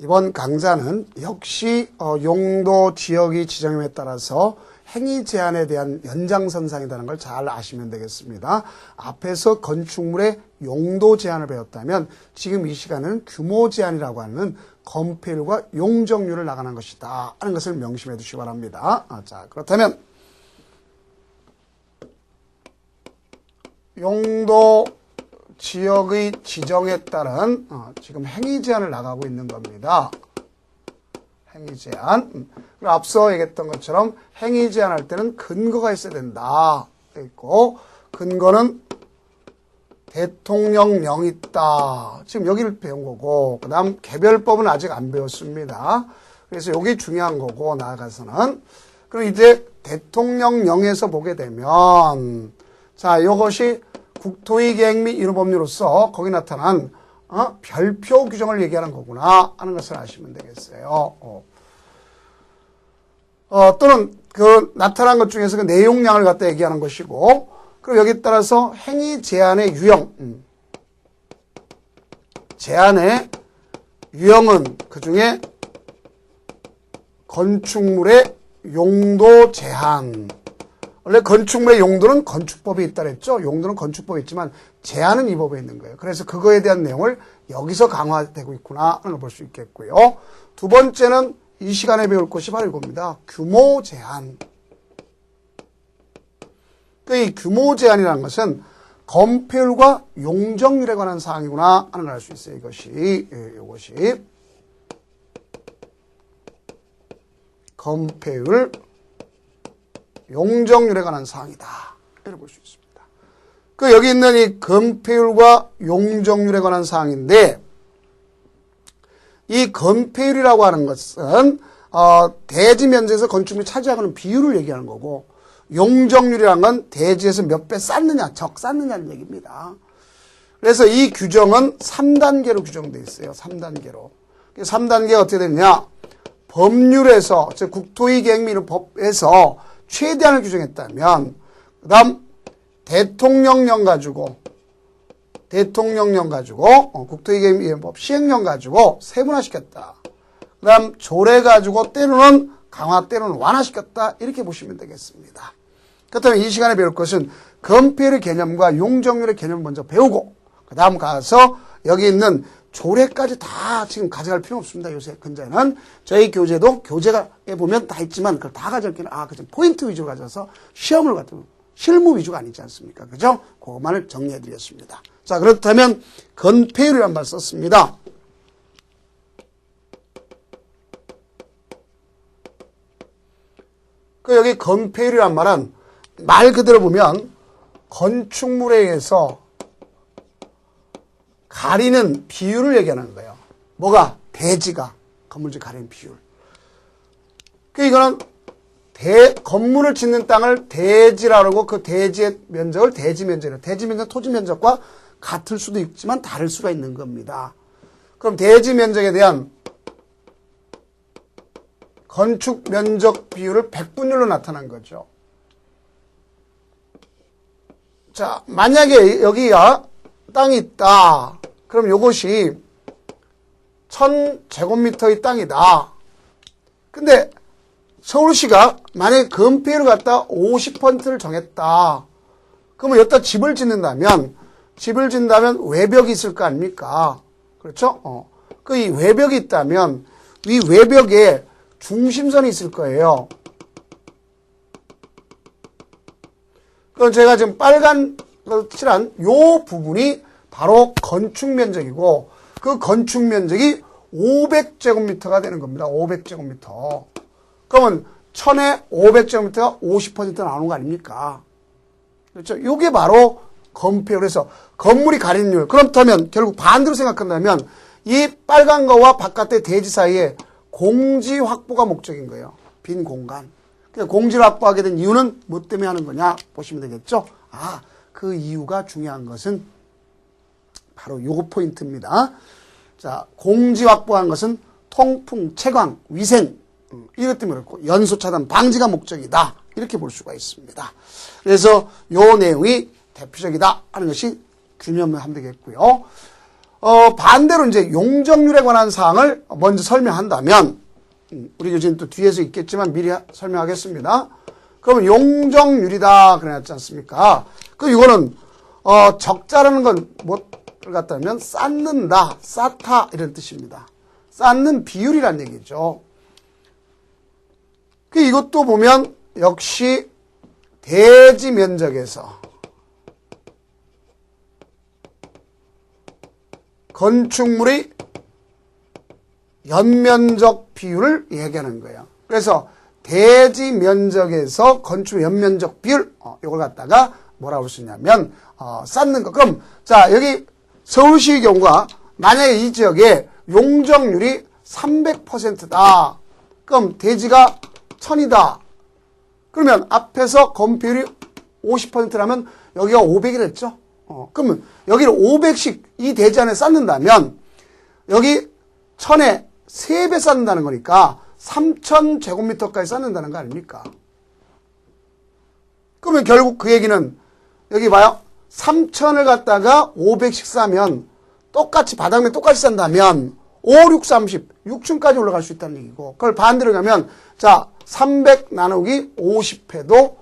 이번 강좌는 역시 용도 지역이 지정됨에 따라서 행위 제한에 대한 연장선상이라는 걸 잘 아시면 되겠습니다. 앞에서 건축물의 용도 제한을 배웠다면 지금 이 시간은 규모 제한이라고 하는 건폐율과 용적률을 나가는 것이다 하는 것을 명심해 두시기 바랍니다. 자, 그렇다면 용도 지역의 지정에 따른 지금 행위 제한을 나가고 있는 겁니다. 행위 제한. 앞서 얘기했던 것처럼 행위 제한할 때는 근거가 있어야 된다. 있고 근거는 대통령령이 있다. 지금 여기를 배운 거고 그 다음 개별법은 아직 안 배웠습니다. 그래서 이게 중요한 거고 나아가서는 그럼 이제 대통령령에서 보게 되면 자 이것이 국토의 계획 및 인후법률로서 거기 나타난 별표 규정을 얘기하는 거구나 하는 것을 아시면 되겠어요. 또는 그 나타난 것 중에서 그 내용량을 갖다 얘기하는 것이고 그리고 여기에 따라서 행위 제한의 유형 제한의 유형은 그중에 건축물의 용도 제한 원래 건축물의 용도는 건축법에 있다 그랬죠. 용도는 건축법에 있지만 제한은 이 법에 있는 거예요. 그래서 그거에 대한 내용을 여기서 강화되고 있구나 하는 걸 볼 수 있겠고요. 두 번째는 이 시간에 배울 것이 바로 이겁니다. 규모 제한. 이 규모 제한이라는 것은 건폐율과 용적률에 관한 사항이구나 하는 걸 알 수 있어요. 이것이 건폐율 용적률에 관한 사항이다. 이렇게 볼 수 있습니다. 여기 있는 이 건폐율과 용적률에 관한 사항인데 이 건폐율이라고 하는 것은 대지 면적에서 건축물이 차지하고 있는 비율을 얘기하는 거고 용적률이라는 건 대지에서 몇 배 쌓느냐, 적 쌓느냐는 얘기입니다. 그래서 이 규정은 3단계로 규정되어 있어요. 3단계로. 3단계가 어떻게 되느냐? 법률에서, 즉 국토의 계획 및 법에서 최대한을 규정했다면 그 다음 대통령령 가지고 국토의 계획 및 법 시행령 가지고 세분화시켰다. 그 다음 조례 가지고 때로는 강화 때로는 완화시켰다. 이렇게 보시면 되겠습니다. 그렇다면 이 시간에 배울 것은 건폐율의 개념과 용적률의 개념을 먼저 배우고 그 다음 가서 여기 있는 조례까지 다 지금 가져갈 필요는 없습니다. 요새 근자에는 저희 교재도 교재에 보면 다 있지만 그걸 다 가져갈 그 포인트 위주로 가져서 시험을 갖다 실무 위주가 아니지 않습니까? 그죠? 그것만을 정리해 드렸습니다. 자, 그렇다면 건폐율이라는 말 썼습니다. 여기 건폐율이란 말은 말 그대로 보면 건축물에 의해서 가리는 비율을 얘기하는 거예요. 뭐가? 대지가 건물지 가리는 비율. 이거는 건물을 짓는 땅을 대지라고 하고 그 대지의 면적을 대지면적이라고. 대지면적 토지 면적과 같을 수도 있지만 다를 수가 있는 겁니다. 그럼 대지 면적에 대한 건축 면적 비율을 백분율로 나타난 거죠. 자, 만약에 여기가 땅이 있다. 그럼 이것이 1000제곱미터의 땅이다. 근데 서울시가 만약에 건폐율을 갖다 50%를 정했다. 그러면 여기다 집을 짓는다면 외벽이 있을 거 아닙니까? 그렇죠? 이 외벽이 있다면 이 외벽에 중심선이 있을 거예요. 그럼 제가 지금 빨간 칠한 요 부분이 바로 건축 면적이고 그 건축 면적이 500제곱미터가 되는 겁니다. 500제곱미터. 그러면 1000에 500제곱미터가 50% 나오는 거 아닙니까? 그렇죠? 이게 바로 건폐율에서 건물이 가리는 율. 그렇다면 결국 반대로 생각한다면 이 빨간 거와 바깥의 대지 사이에 공지 확보가 목적인 거예요. 빈 공간. 공지를 확보하게 된 이유는 뭐 때문에 하는 거냐 보시면 되겠죠. 그 이유가 중요한 것은 바로 요거 포인트입니다. 자, 공지 확보한 것은 통풍, 채광, 위생 이것 때문에 그렇고 연소 차단 방지가 목적이다. 이렇게 볼 수가 있습니다. 그래서 요 내용이 대표적이다 하는 것이 균형을 하면 되겠고요. 반대로 이제 용적률에 관한 사항을 먼저 설명한다면, 우리 교재는 또 뒤에서 있겠지만 미리 설명하겠습니다. 그러면 용적률이다 그래놨지 않습니까? 이거는 적자라는 건 뭐를 갖다면 쌓는다, 쌓다 이런 뜻입니다. 쌓는 비율이란 얘기죠. 이것도 보면 역시 대지 면적에서 건축물의 연면적 비율을 얘기하는 거예요. 그래서 대지 면적에서 건축 연면적 비율, 이걸 갖다가 뭐라고 할 수 있냐면, 쌓는 거. 그럼, 자, 여기 서울시의 경우가 만약에 이 지역에 용적률이 300%다. 그럼 대지가 1000이다. 그러면 앞에서 건폐율이 50%라면 여기가 500이랬죠? 그러면 여기를 500씩 이 대지 안에 쌓는다면 여기 1000에 3배 쌓는다는 거니까 3000제곱미터까지 쌓는다는 거 아닙니까? 그러면 결국 그 얘기는 여기 봐요. 3000을 갖다가 500씩 싸면 똑같이 바닥면 똑같이 산다면 5, 6, 30, 6층까지 올라갈 수 있다는 얘기고, 그걸 반대로 가면 자 300 나누기 50해도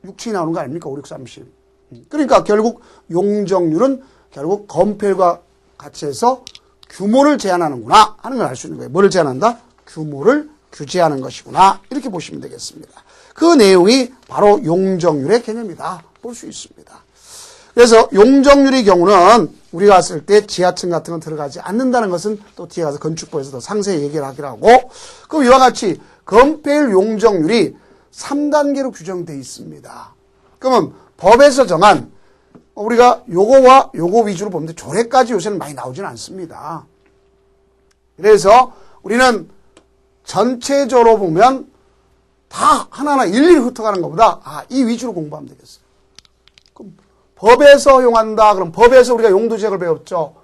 6층이 나오는 거 아닙니까? 5, 6, 30. 그러니까 결국 용적률은 결국 건폐율과 같이 해서 규모를 제한하는구나 하는 걸 알 수 있는 거예요. 뭐를 제한한다? 규모를 규제하는 것이구나. 이렇게 보시면 되겠습니다. 그 내용이 바로 용적률의 개념이다. 볼 수 있습니다. 그래서 용적률의 경우는 우리가 봤을 때 지하층 같은 건 들어가지 않는다는 것은 또 뒤에 가서 건축부에서 더 상세히 얘기를 하기로 하고, 그럼 이와 같이 건폐율 용적률이 3단계로 규정되어 있습니다. 그러면 법에서 정한 우리가 요거와 요거 위주로 보는데 조례까지 요새는 많이 나오지는 않습니다. 그래서 우리는 전체적으로 보면 다 하나하나 일일이 훑어가는 것보다 이 위주로 공부하면 되겠어요. 그럼 법에서 허용한다. 그럼 법에서 우리가 용도지역을 배웠죠.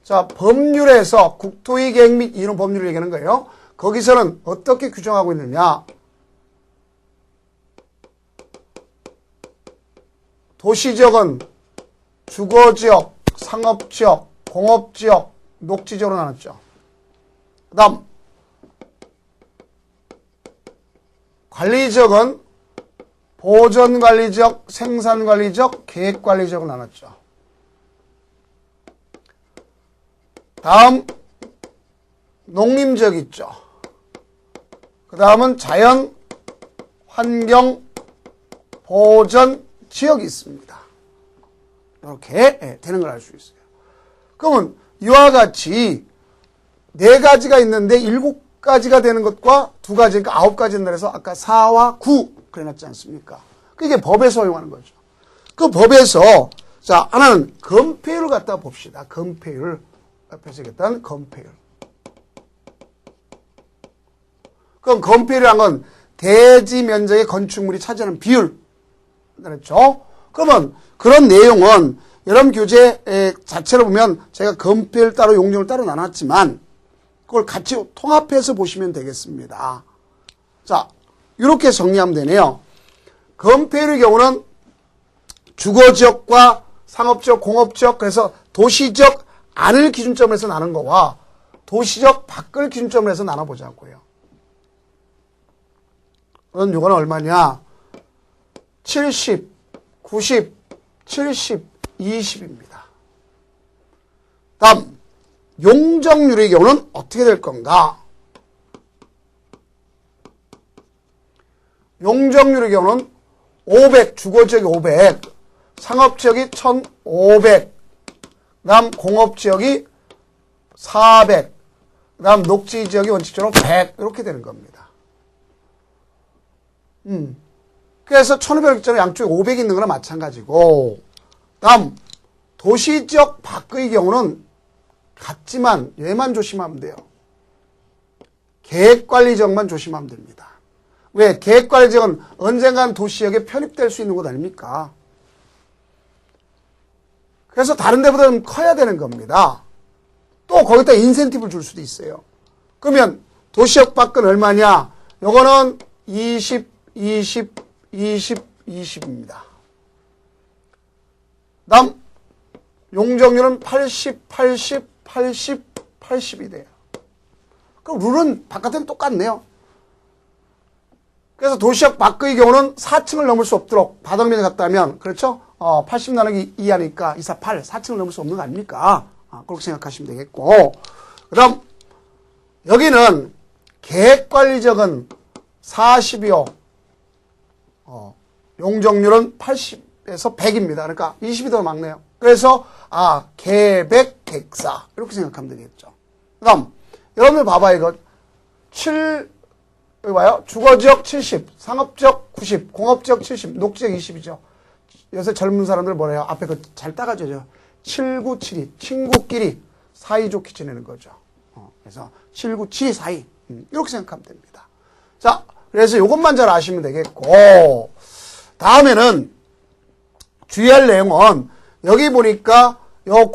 자, 법률에서 국토의 계획 및 이론 법률을 얘기하는 거예요. 거기서는 어떻게 규정하고 있느냐. 도시지역은 주거지역, 상업지역, 공업지역, 녹지지역으로 나눴죠. 그 다음 관리지역은 보전관리지역, 생산관리지역, 계획관리지역으로 나눴죠. 다음 농림지역 있죠. 그 다음은 자연, 환경, 보전 지역이 있습니다. 이렇게 되는 걸 알 수 있어요. 그러면 이와 같이 4가지가 있는데 7가지가 되는 것과 2가지니까 9가지 된다 해서 아까 4와 9 그래놨지 않습니까? 그게 법에서 허용하는 거죠. 그 법에서 자 하나는 건폐율을 갖다 봅시다. 건폐율 앞에서 얘기했던 건폐율. 그럼 건폐율이란 건 대지 면적의 건축물이 차지하는 비율. 그렇죠? 그러면 그런 내용은 여러분 교재 자체로 보면 제가 건폐율 따로 용적률 따로 나눴지만 그걸 같이 통합해서 보시면 되겠습니다. 자, 이렇게 정리하면 되네요. 건폐율의 경우는 주거지역과 상업지역, 공업지역, 그래서 도시지역 안을 기준점으로 해서 나눈 거와 도시지역 밖을 기준점으로 해서 나눠보자고요. 그럼 이거는 얼마냐? 70, 90, 70, 20입니다. 다음 용적률의 경우는 어떻게 될 건가? 용적률의 경우는 500, 주거지역이 500, 상업지역이 1500, 그 다음 공업지역이 400, 그 다음 녹지지역이 원칙적으로 100 이렇게 되는 겁니다. 그래서 1500짜리 양쪽에 500이 있는 거나 마찬가지고, 다음 도시지역 밖의 경우는 같지만 얘만 조심하면 돼요. 계획관리지역만 조심하면 됩니다. 왜? 계획관리지역은 언젠간 도시지역에 편입될 수 있는 곳 아닙니까? 그래서 다른 데보다 좀 커야 되는 겁니다. 또 거기다 인센티브를 줄 수도 있어요. 그러면 도시지역 밖은 얼마냐? 요거는 20, 20, 20, 20입니다. 다음 용적률은 80, 80, 80, 80이 돼요. 그럼 룰은 바깥에는 똑같네요. 그래서 도시역 밖의 경우는 4층을 넘을 수 없도록 바닥면에 갔다면, 그렇죠? 80 나누기 2 하니까 2, 4, 8, 4층을 넘을 수 없는 거 아닙니까? 그렇게 생각하시면 되겠고. 그 다음, 여기는 계획관리적은 40이요. 용적률은 80에서 100입니다. 그러니까 20이 더 많네요. 그래서, 계백, 객사. 이렇게 생각하면 되겠죠. 그 다음, 여러분들 봐봐요. 이거. 여기 봐요. 주거지역 70, 상업지역 90, 공업지역 70, 녹지역 20이죠. 요새 젊은 사람들 뭐래요? 앞에 그 잘 따가줘죠. 7972, 친구끼리 사이좋게 지내는 거죠. 그래서 7972 사이. 이렇게 생각하면 됩니다. 자, 그래서 이것만 잘 아시면 되겠고, 다음에는 주의할 내용은 여기 보니까 요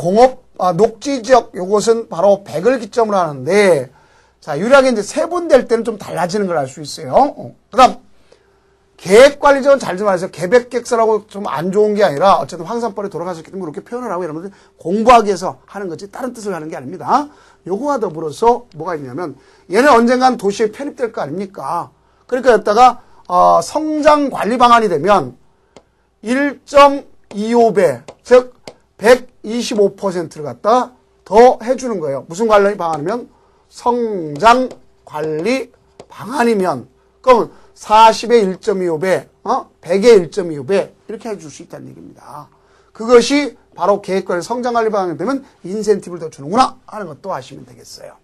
녹지지역 요것은 바로 100을 기점으로 하는데, 자, 유일하게 이제 세분될 때는 좀 달라지는 걸 알 수 있어요. 그 다음, 계획관리적은 잘 좀 알아서 계백객사라고 좀 안 좋은 게 아니라 어쨌든 황산벌에 돌아가셨기 때문에 그렇게 표현을 하고 여러분들 공부하기 위해서 하는 거지 다른 뜻을 하는 게 아닙니다. 요거와 더불어서 뭐가 있냐면 얘는 언젠간 도시에 편입될 거 아닙니까? 그러니까 여기다가 성장 관리 방안이 되면 1.25배, 즉 125%를 갖다 더 해주는 거예요. 무슨 관리 방안이면 성장 관리 방안이면 그러면 40의 1.25배, 100의 1.25배 이렇게 해줄 수 있다는 얘기입니다. 그것이 바로 계획관리 성장관리 방안이 되면 인센티브를 더 주는구나 하는 것도 아시면 되겠어요.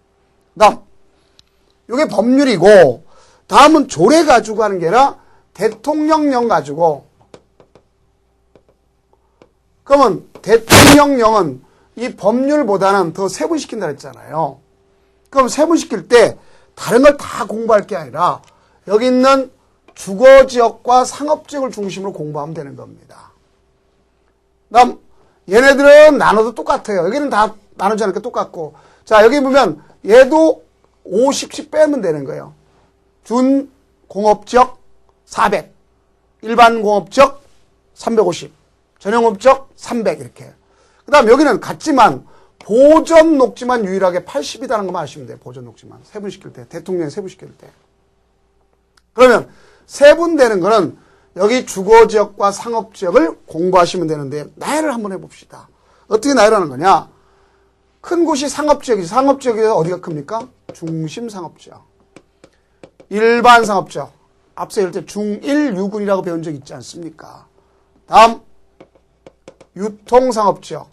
다음, 이게 법률이고 다음은 조례 가지고 하는 게 아니라 대통령령 가지고. 그러면 대통령령은 이 법률보다는 더 세분시킨다 그랬잖아요. 그럼 세분시킬 때 다른 걸 다 공부할 게 아니라 여기 있는 주거지역과 상업지역을 중심으로 공부하면 되는 겁니다. 다음 얘네들은 나눠도 똑같아요. 여기는 다 나누지 않으니까 똑같고, 자 여기 보면 얘도 50씩 빼면 되는 거예요. 준공업지역 400, 일반공업지역 350, 전용업지역 300 이렇게. 그 다음 여기는 같지만 보전 녹지만 유일하게 80이라는 것만 아시면 돼요. 보전 녹지만 세분시킬 때, 대통령이 세분시킬 때. 그러면 세분되는 거는 여기 주거지역과 상업지역을 공부하시면 되는데 나열을 한번 해봅시다. 어떻게 나열하는 거냐? 큰 곳이 상업지역이지. 상업지역에서 어디가 큽니까? 중심상업지역. 일반상업지역. 앞서 이럴 때 중1, 유군이라고 배운 적 있지 않습니까? 다음 유통상업지역,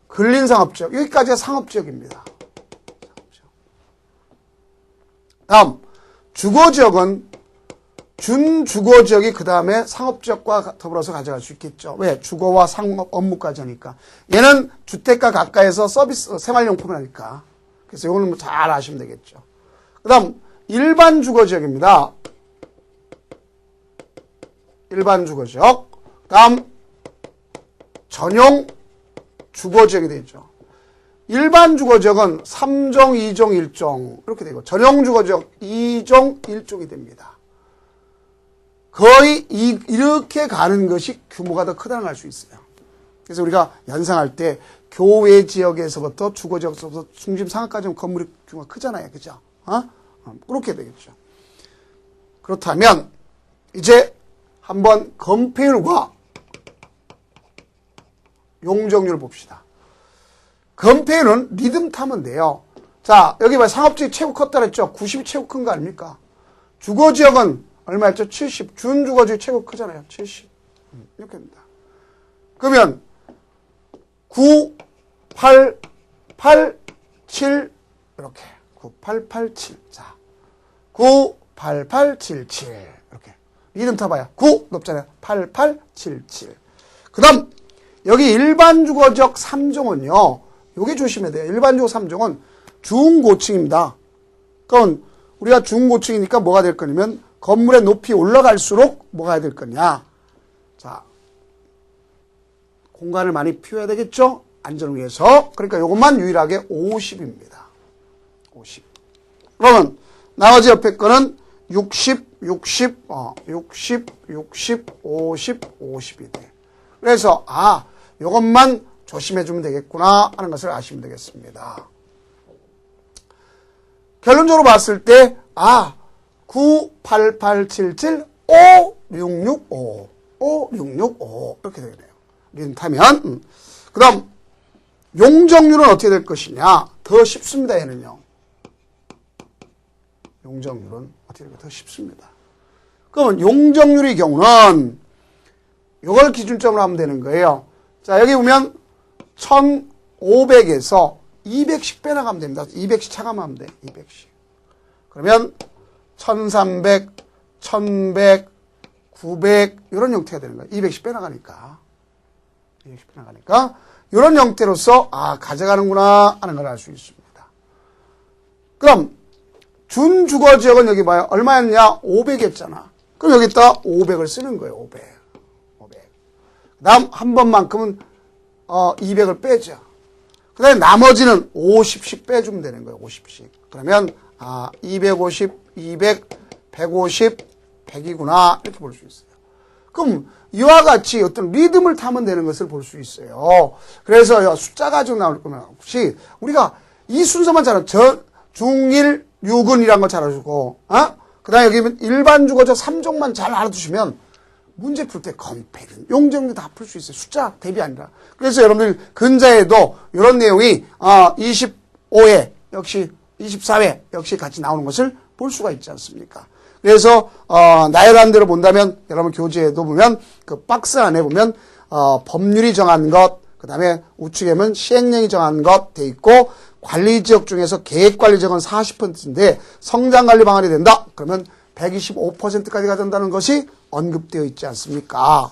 근린상업지역. 여기까지가 상업지역입니다. 다음 주거지역은 준주거지역이 그 다음에 상업지역과 더불어서 가져갈 수 있겠죠. 왜? 주거와 상업 업무까지 하니까. 얘는 주택가 가까이서 서비스, 생활용품을 하니까. 그래서 이거는 잘 아시면 되겠죠. 그 다음 일반 주거지역입니다. 일반 주거지역. 다음 전용 주거지역이 되죠. 일반 주거지역은 3종, 2종, 1종 이렇게 되고 전용 주거지역 2종, 1종이 됩니다. 거의 이렇게 가는 것이 규모가 더 크다는 걸 알 수 있어요. 그래서 우리가 연상할 때 교외 지역에서부터 주거지역에서부터 중심 상업까지 건물이 규모가 크잖아요. 그죠? 그렇게 되겠죠. 그렇다면 이제 한번 건폐율과 용적률을 봅시다. 건폐율은 리듬 타면 돼요. 자, 여기 봐. 상업지역이 최고 컸다 그랬죠? 90이 최고 큰 거 아닙니까? 주거지역은 얼마였죠? 70. 준주거지역이 최고 크잖아요. 70. 이렇게 됩니다. 그러면 9, 8, 8, 7 이렇게 9, 8, 8, 7. 자, 9, 8, 8, 7, 7 이렇게 리듬 타봐요. 9 높잖아요. 8, 8, 7, 7. 그 다음 여기 일반 주거지역 3종은요. 요게 조심해야 돼요. 일반 주거 3종은 중고층입니다. 그럼 우리가 중고층이니까 뭐가 될 거냐면 건물의 높이 올라갈수록 뭐가 해야 될 거냐. 자, 공간을 많이 피워야 되겠죠? 안전을 위해서. 그러니까 이것만 유일하게 50입니다. 50. 그러면 나머지 옆에 거는 60, 60, 60, 60, 50, 50이 돼. 그래서 이것만 조심해주면 되겠구나 하는 것을 아시면 되겠습니다. 결론적으로 봤을 때 98877 5665 5665 이렇게 되겠네요. 리듬 타면 그 다음 용적률은 어떻게 될 것이냐. 더 쉽습니다. 얘는요. 용적률은 어떻게 될까? 더 쉽습니다. 그러면 용적률의 경우는 이걸 기준점으로 하면 되는 거예요. 자, 여기 보면 1500에서 200씩 빼나가면 됩니다. 200씩 차감하면 돼. 200씩. 그러면 1300, 1100, 900 이런 형태가 되는 거예요. 200씩 빼나가니까. 200씩 빼나가니까 이런 형태로서 가져가는구나 하는 걸 알 수 있습니다. 그럼 준주거지역은 여기 봐요. 얼마였냐? 500 했잖아. 그럼 여기다 500을 쓰는 거예요. 500. 그 다음 한 번만큼은 200을 빼죠. 그 다음에 나머지는 50씩 빼주면 되는 거예요. 50씩. 그러면 250, 200, 150, 100이구나 이렇게 볼 수 있어요. 그럼 이와 같이 어떤 리듬을 타면 되는 것을 볼 수 있어요. 그래서 숫자 가지고 나올 거면 혹시 우리가 이 순서만 잘 중1, 6은이란 거 잘 알아주고 그 다음에 여기 일반 주거적 3종만 잘 알아두시면 문제 풀 때 컴페리즌, 용적률 다 풀 수 있어요. 숫자 대비 아니라. 그래서 여러분들 근자에도 이런 내용이 25회 역시 24회 역시 같이 나오는 것을 볼 수가 있지 않습니까? 그래서 나열한 대로 본다면 여러분 교재에도 보면 그 박스 안에 보면 법률이 정한 것, 그 다음에 우측에 보면 시행령이 정한 것 돼 있고 관리지역 중에서 계획관리지역은 40%인데 성장관리 방안이 된다. 그러면 125%까지 가져간다는 것이 언급되어 있지 않습니까?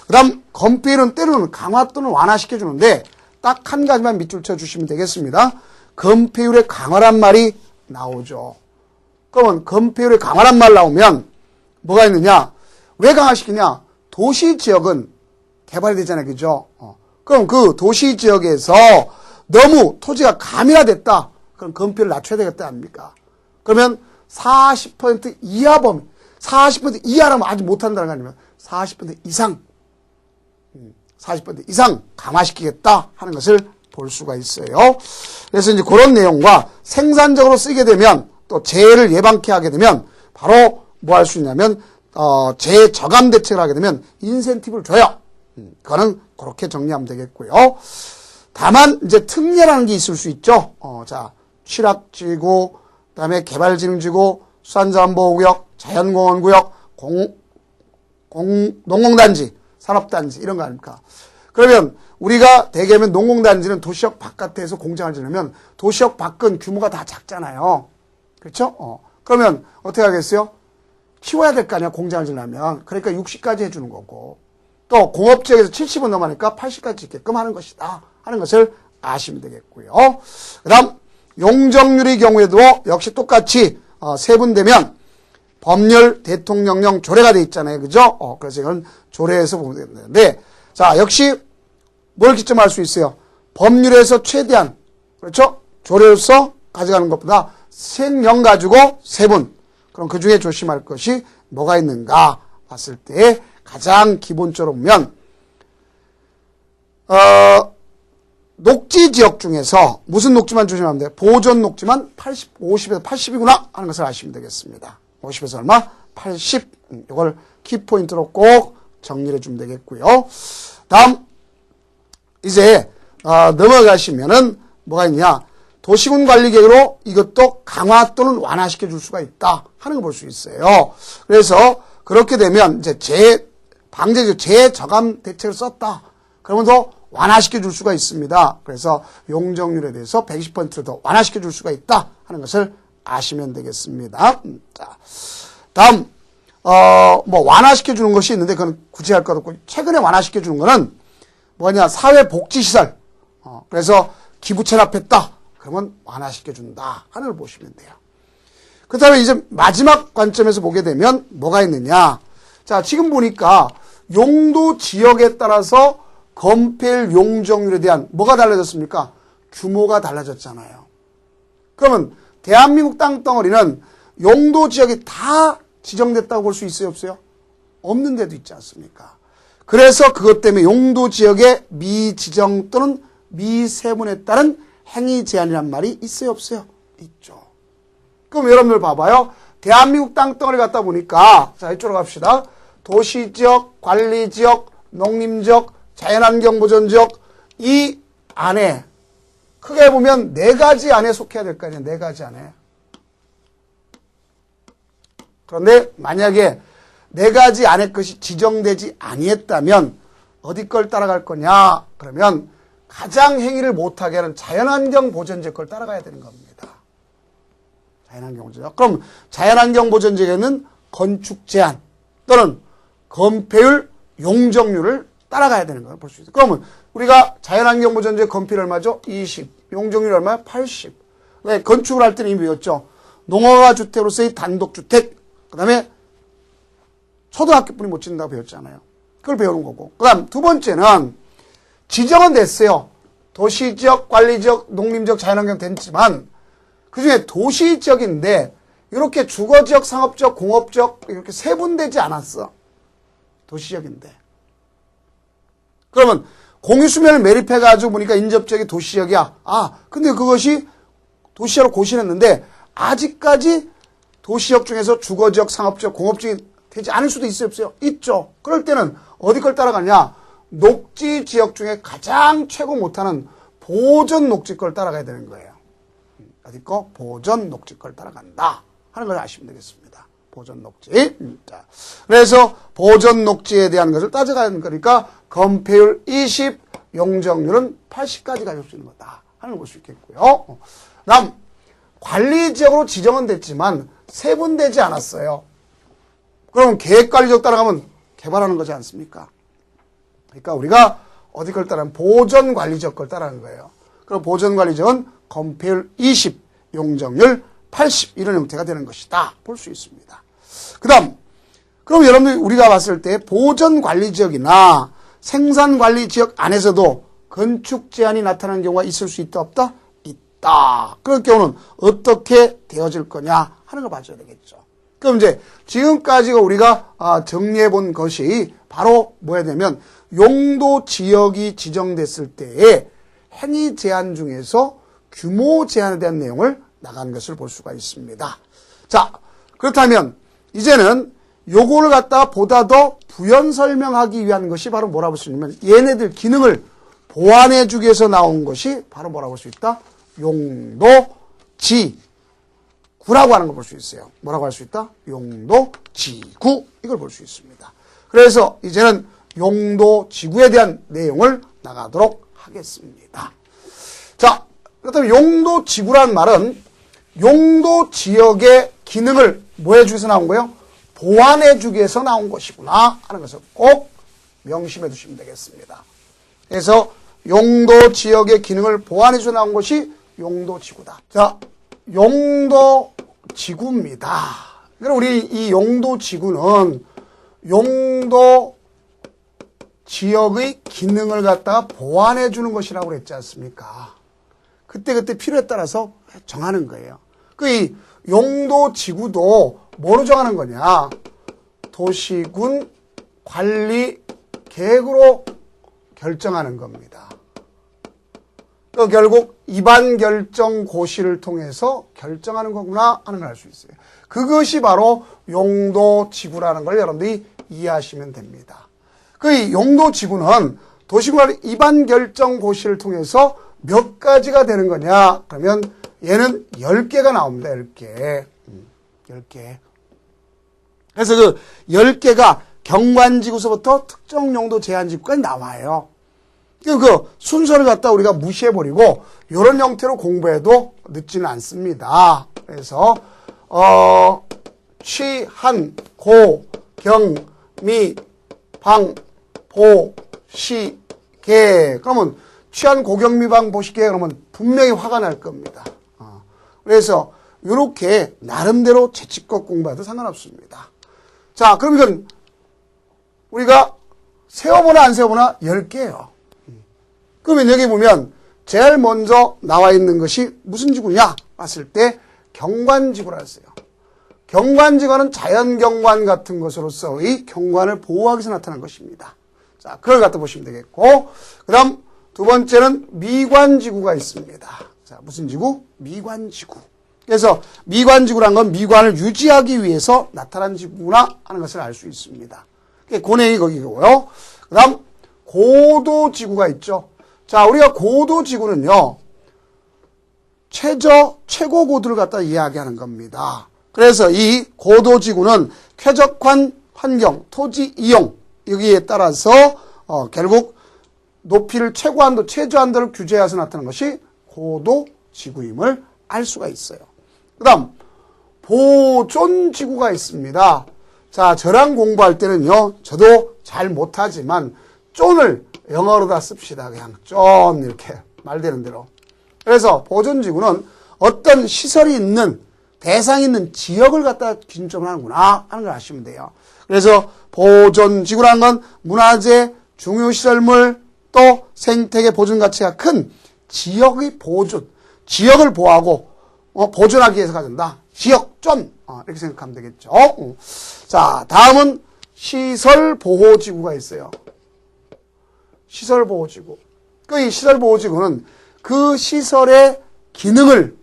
그 다음 건폐율은 때로는 강화 또는 완화시켜주는데 딱 한 가지만 밑줄 쳐주시면 되겠습니다. 건폐율의 강화란 말이 나오죠. 그러면 건폐율의 강화란 말 나오면 뭐가 있느냐? 왜 강화시키냐? 도시지역은 개발이 되잖아요. 그죠? 그럼 그 도시지역에서 너무 토지가 가밀화됐다. 그럼 건폐율을 낮춰야 되겠다 아닙니까? 그러면 40% 이하 범위, 40% 이하라면 아직 못한다는 거 아니면 40% 이상, 40% 이상 강화시키겠다 하는 것을 볼 수가 있어요. 그래서 이제 그런 내용과 생산적으로 쓰게 되면 또 재해를 예방케 하게 되면 바로 뭐 할 수 있냐면 재해 저감 대책을 하게 되면 인센티브를 줘요. 그거는 그렇게 정리하면 되겠고요. 다만 이제 특례라는 게 있을 수 있죠. 자, 취락지구, 그다음에 개발진흥지구, 수산자원보호구역, 자연공원구역, 농공단지, 산업단지 이런 거 아닙니까? 그러면 우리가 대개면 농공단지는 도시역 바깥에서 공장을 지르면 도시역 밖은 규모가 다 작잖아요. 그렇죠? 그러면 어떻게 하겠어요? 키워야 될 거 아니야, 공장을 지르려면. 그러니까 60까지 해주는 거고 또 공업지역에서 70은 넘어가니까 80까지 짓게끔 하는 것이다 하는 것을 아시면 되겠고요. 그 다음 용적률의 경우에도 역시 똑같이 세분되면 법률, 대통령령, 조례가 돼 있잖아요. 그죠? 그래서 이건 조례에서 보면 되는데 자, 역시 뭘 기점할 수 있어요? 법률에서 최대한, 그렇죠? 조례로서 가져가는 것보다 생령 가지고 세분. 그럼 그 중에 조심할 것이 뭐가 있는가 봤을 때 가장 기본적으로 보면 녹지 지역 중에서 무슨 녹지만 조심하면 돼요? 보존 녹지만 50에서 80이구나 하는 것을 아시면 되겠습니다. 50에서 얼마? 80. 이걸 키포인트로 꼭 정리해 주면 되겠고요. 다음 이제 넘어가시면은 뭐가 있냐? 도시군 관리 계획으로 이것도 강화 또는 완화시켜 줄 수가 있다 하는 걸 볼 수 있어요. 그래서 그렇게 되면 이제 방제 재저감 대책을 썼다. 그러면 더 완화시켜 줄 수가 있습니다. 그래서 용적률에 대해서 120% 더 완화시켜 줄 수가 있다 하는 것을 아시면 되겠습니다. 자, 다음 뭐 완화시켜 주는 것이 있는데 그건 굳이 할 것 없고 최근에 완화시켜 주는 거는 뭐냐? 사회복지시설. 그래서 기부 체납했다. 그러면 완화시켜 준다 하는 걸 보시면 돼요. 그 다음에 이제 마지막 관점에서 보게 되면 뭐가 있느냐? 자, 지금 보니까 용도 지역에 따라서 건폐율 용적률에 대한 뭐가 달라졌습니까? 규모가 달라졌잖아요. 그러면 대한민국 땅덩어리는 용도 지역이 다 지정됐다고 볼 수 있어요, 없어요? 없는 데도 있지 않습니까? 그래서 그것 때문에 용도 지역의 미지정 또는 미세분에 따른 행위 제한이란 말이 있어요, 없어요? 있죠. 그럼 여러분들 봐봐요. 대한민국 땅덩어리 갖다 보니까, 자, 이쪽으로 갑시다. 도시지역, 관리지역, 농림지역, 자연환경보전지역, 이 안에, 크게 보면 4가지 안에 속해야 될 거 아니에요, 4가지 안에. 그런데 만약에 4가지 안에 것이 지정되지 아니했다면 어디 걸 따라갈 거냐? 그러면 가장 행위를 못하게 하는 자연환경보전지역 걸 따라가야 되는 겁니다. 자연환경보전지역. 그럼 자연환경보전지역에는 건축 제한 또는 건폐율, 용적률을 따라가야 되는 걸 볼 수 있어요. 그러면 우리가 자연환경보전지역 건폐율 얼마죠? 20. 용적률 얼마야? 80. 왜? 건축을 할 때는 이미 배웠죠. 농어가 주택으로서의 단독주택, 그 다음에 초등학교뿐이 못 짓는다고 배웠잖아요. 그걸 배우는 거고. 그 다음 두 번째는 지정은 됐어요. 도시지역, 관리지역, 농림지역, 자연환경 됐지만 그중에 도시지역인데 이렇게 주거지역, 상업지역, 공업지역 이렇게 세분되지 않았어. 도시지역인데. 그러면 공유수면을 매립해가지고 보니까 인접지역이 도시지역이야. 아, 근데 그것이 도시지역으로 고시했는데 아직까지 도시지역 중에서 주거지역, 상업지역, 공업지역이 되지 않을 수도 있어요, 없어요? 있죠. 그럴 때는 어디 걸 따라가냐? 녹지지역 중에 가장 최고 못하는 보전 녹지 걸 따라가야 되는 거예요. 어디 거? 보전 녹지 걸 따라간다 하는 걸 아시면 되겠습니다. 보전 녹지. 자, 그래서 보전 녹지에 대한 것을 따져가는 거니까 건폐율 20, 용적률은 80까지 가질 수 있는 거다 하는 걸 볼 수 있겠고요. 다음 관리지역으로 지정은 됐지만 세분되지 않았어요. 그럼 계획관리지역 따라가면 개발하는 거지 않습니까? 그러니까 우리가 어디 걸 따라하면 보전관리지역 걸 따라하는 거예요. 그럼 보전관리지역은 건폐율 20, 용적률 80 이런 형태가 되는 것이다 볼 수 있습니다. 그 다음 그럼 여러분들 우리가 봤을 때 보전관리지역이나 생산관리지역 안에서도 건축 제한이 나타나는 경우가 있을 수 있다 없다? 있다. 그럴 경우는 어떻게 되어질 거냐 하는 걸 봐줘야 되겠죠. 그럼 이제 지금까지가 우리가 정리해 본 것이 바로 뭐야 되면 용도 지역이 지정됐을 때의 행위 제한 중에서 규모 제한에 대한 내용을 나간 것을 볼 수가 있습니다. 자, 그렇다면 이제는 요거를 갖다가 보다 더 부연 설명하기 위한 것이 바로 뭐라고 볼 수 있냐면 얘네들 기능을 보완해 주기 위해서 나온 것이 바로 뭐라고 볼 수 있다? 용도 지구라고 하는 걸 볼 수 있어요. 뭐라고 할 수 있다? 용도 지구 이걸 볼 수 있습니다. 그래서 이제는 용도 지구에 대한 내용을 나가도록 하겠습니다. 자, 그렇다면 용도 지구라는 말은 용도 지역의 기능을 뭐 해주기 위해서 나온 거예요? 보완해 주기 위해서 나온 것이구나 하는 것을 꼭 명심해 두시면 되겠습니다. 그래서 용도 지역의 기능을 보완해 주셔서 나온 것이 용도 지구다. 자, 용도 지구입니다. 그럼 우리 이 용도 지구는 용도 지역의 기능을 갖다가 보완해 주는 것이라고 그랬지 않습니까? 그때그때 필요에 따라서 정하는 거예요. 그 이 용도 지구도 뭐로 정하는 거냐? 도시군 관리 계획으로 결정하는 겁니다. 그 결국 입안 결정 고시를 통해서 결정하는 거구나 하는 걸 알 수 있어요. 그것이 바로 용도 지구라는 걸 여러분들이 이해하시면 됩니다. 그 용도 지구는 도시군 입안 결정 고시를 통해서 몇 가지가 되는 거냐? 그러면 얘는 10개가 나옵니다. 10개. 10개. 그래서 그 10개가 경관지구서부터 특정 용도 제한지구까지 나와요. 그 순서를 갖다 우리가 무시해버리고 이런 형태로 공부해도 늦지는 않습니다. 그래서 취, 한, 고, 경, 미, 방, 보, 시, 개. 그러면 취한 고경미방 보시게 그러면 분명히 화가 날 겁니다. 그래서 이렇게 나름대로 재치껏 공부해도 상관없습니다. 자, 그럼 이건 우리가 세워보나 안 세워보나 10개예요. 그러면 여기 보면 제일 먼저 나와 있는 것이 무슨 지구냐 봤을 때 경관지구라 했어요. 경관지구는 자연경관 같은 것으로서의 경관을 보호하기 위해서 나타난 것입니다. 자, 그걸 갖다 보시면 되겠고, 그 다음 두 번째는 미관지구가 있습니다. 자, 무슨 지구? 미관지구. 그래서 미관지구란 건 미관을 유지하기 위해서 나타난 지구구나 하는 것을 알 수 있습니다. 고냉이 거기고요. 그 다음 고도지구가 있죠. 자, 우리가 고도지구는요, 최고 고도를 갖다 이야기하는 겁니다. 그래서 이 고도지구는 쾌적한 환경, 토지 이용, 여기에 따라서 결국 높이를 최고한도, 최저한도를 규제해서 나타나는 것이 고도지구임을 알 수가 있어요. 그 다음 보존지구가 있습니다. 자, 저랑 공부할 때는요, 저도 잘 못하지만 쫀을 영어로다 씁시다. 그냥 쫀 이렇게 말되는 대로. 그래서 보존지구는 어떤 시설이 있는, 대상이 있는 지역을 갖다 기준점을 하는구나 하는 걸 아시면 돼요. 그래서 보존지구라는 건 문화재, 중요시설물, 또 생태계 보존 가치가 큰 지역의 보존, 지역을 보호하고 보존하기 위해서 가진다. 지역존 이렇게 생각하면 되겠죠. 자, 다음은 시설보호지구가 있어요. 시설보호지구. 이 시설보호지구는 그 시설의 기능을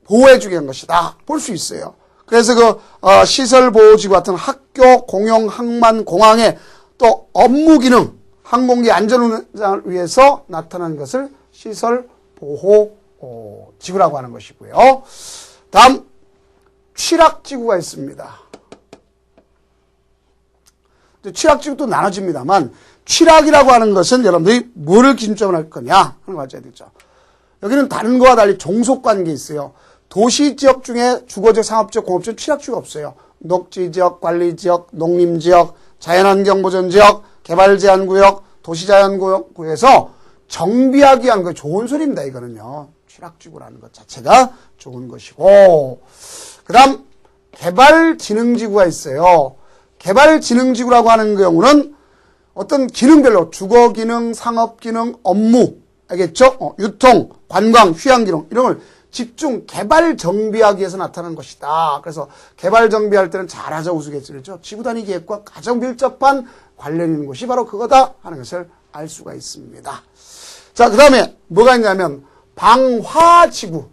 보호해주기 위한 것이다. 볼 수 있어요. 그래서 시설보호지구 같은 학교, 공영, 항만, 공항의 또 업무 기능, 항공기 안전을 위해서 나타나는 것을 시설보호지구라고 하는 것이고요. 다음 취락지구가 있습니다. 취락지구도 나눠집니다만 취락이라고 하는 것은 여러분들이 뭐를 기준점으로 할 거냐 하는 거 알아야 되죠. 여기는 다른 거와 달리 종속관계 있어요. 도시지역 중에 주거지역, 상업지역, 공업지역 취락지구가 없어요. 녹지지역, 관리지역, 농림지역, 자연환경보전지역, 개발제한구역, 도시자연구역에서 정비하기 위한 거 좋은 소리입니다. 이거는요. 취락지구라는 것 자체가 좋은 것이고, 그 다음 개발진흥지구가 있어요. 개발진흥지구라고 하는 경우는 어떤 기능별로 주거기능, 상업기능, 업무, 알겠죠? 유통, 관광, 휴양기능 이런 걸 집중 개발 정비하기 위해서 나타나는 것이다. 그래서 개발 정비할 때는 잘하자 우스갯소리죠. 지구단위 계획과 가장 밀접한 관련 있는 곳이 바로 그거다 하는 것을 알 수가 있습니다. 자, 그 다음에 뭐가 있냐면 방화지구.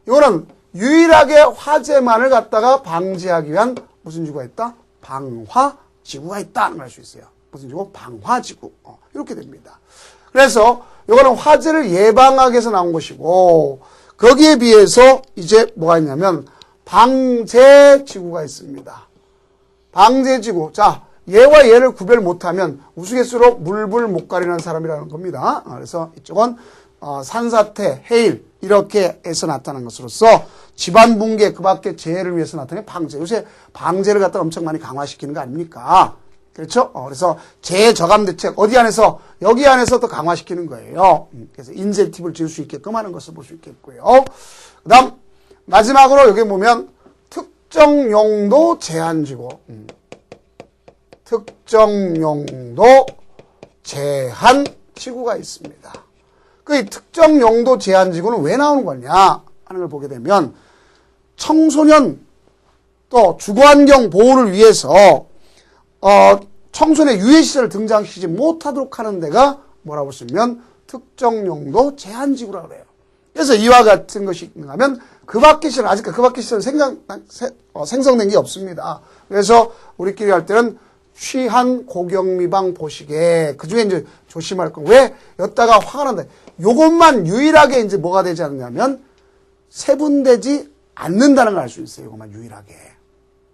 이거는 유일하게 화재만을 갖다가 방지하기 위한 무슨 지구가 있다? 방화지구가 있다. 알 수 있어요. 무슨 지구? 방화지구. 이렇게 됩니다. 그래서 이거는 화재를 예방하기 위해서 나온 것이고, 거기에 비해서 이제 뭐가 있냐면 방제지구가 있습니다. 방제지구. 자, 얘와 얘를 구별 못하면 우스갯소리로 물불 못 가리는 사람이라는 겁니다. 그래서 이쪽은 산사태, 해일 이렇게 해서 나타난 것으로서 집안 붕괴, 그 밖에 재해를 위해서 나타낸 방제. 요새 방제를 갖다 엄청 많이 강화시키는 거 아닙니까? 그렇죠? 그래서 재해 저감 대책 어디 안에서, 여기 안에서 더 강화시키는 거예요. 그래서 인센티브를 지을 수 있게끔 하는 것을 볼 수 있겠고요. 그 다음 마지막으로 여기 보면 특정 용도 제한지구. 특정 용도 제한지구가 있습니다. 그 특정 용도 제한지구는 왜 나오는 거냐 하는 걸 보게 되면 청소년 또 주거환경 보호를 위해서 청소년 유해시설을 등장시키지 못하도록 하는 데가 뭐라고 쓰면 특정 용도 제한지구라고 그래요. 그래서 이와 같은 것이 있는가 하면 그 밖의 시설, 아직 그 밖의 시설은 생성된 게 없습니다. 그래서 우리끼리 할 때는 취한 고경미방 보시게, 그 중에 이제 조심할 건, 왜 여기다가 화가 난다. 요것만 유일하게 이제 뭐가 되지 않느냐면 세분되지 않는다는 걸 알 수 있어요. 요것만 유일하게.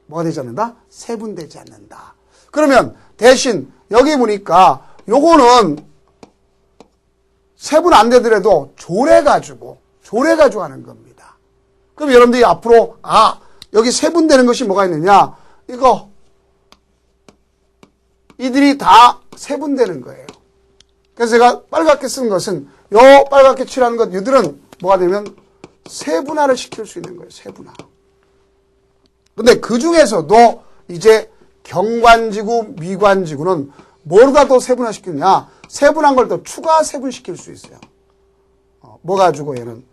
뭐가 되지 않는다? 세분되지 않는다. 그러면 대신 여기 보니까 요거는 세분 안 되더라도 조례가지고 하는 겁니다. 그럼 여러분들이 앞으로 여기 세분되는 것이 뭐가 있느냐? 이들이 다 세분되는 거예요. 그래서 제가 빨갛게 쓴 것은 요 빨갛게 칠하는 것, 이들은 뭐가 되면 세분화를 시킬 수 있는 거예요. 세분화. 근데 그 중에서도 이제 경관지구, 미관지구는 뭐가 더 세분화시키느냐? 세분한 걸 더 추가 세분시킬 수 있어요. 뭐 가지고 얘는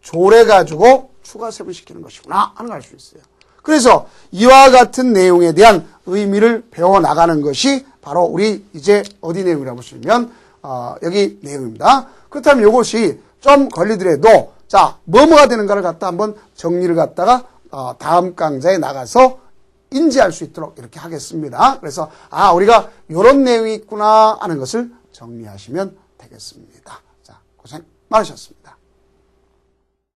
조례 가지고 추가 세분시키는 것이구나 하는 걸 알 수 있어요. 그래서 이와 같은 내용에 대한 의미를 배워나가는 것이 바로 우리 이제 어디 내용이라고 보시면 여기 내용입니다. 그렇다면 이것이 좀 걸리더라도 자 뭐뭐가 되는가를 갖다 한번 정리를 갖다가 다음 강좌에 나가서 인지할 수 있도록 이렇게 하겠습니다. 그래서 우리가 이런 내용이 있구나 하는 것을 정리하시면 되겠습니다. 자, 고생 많으셨습니다.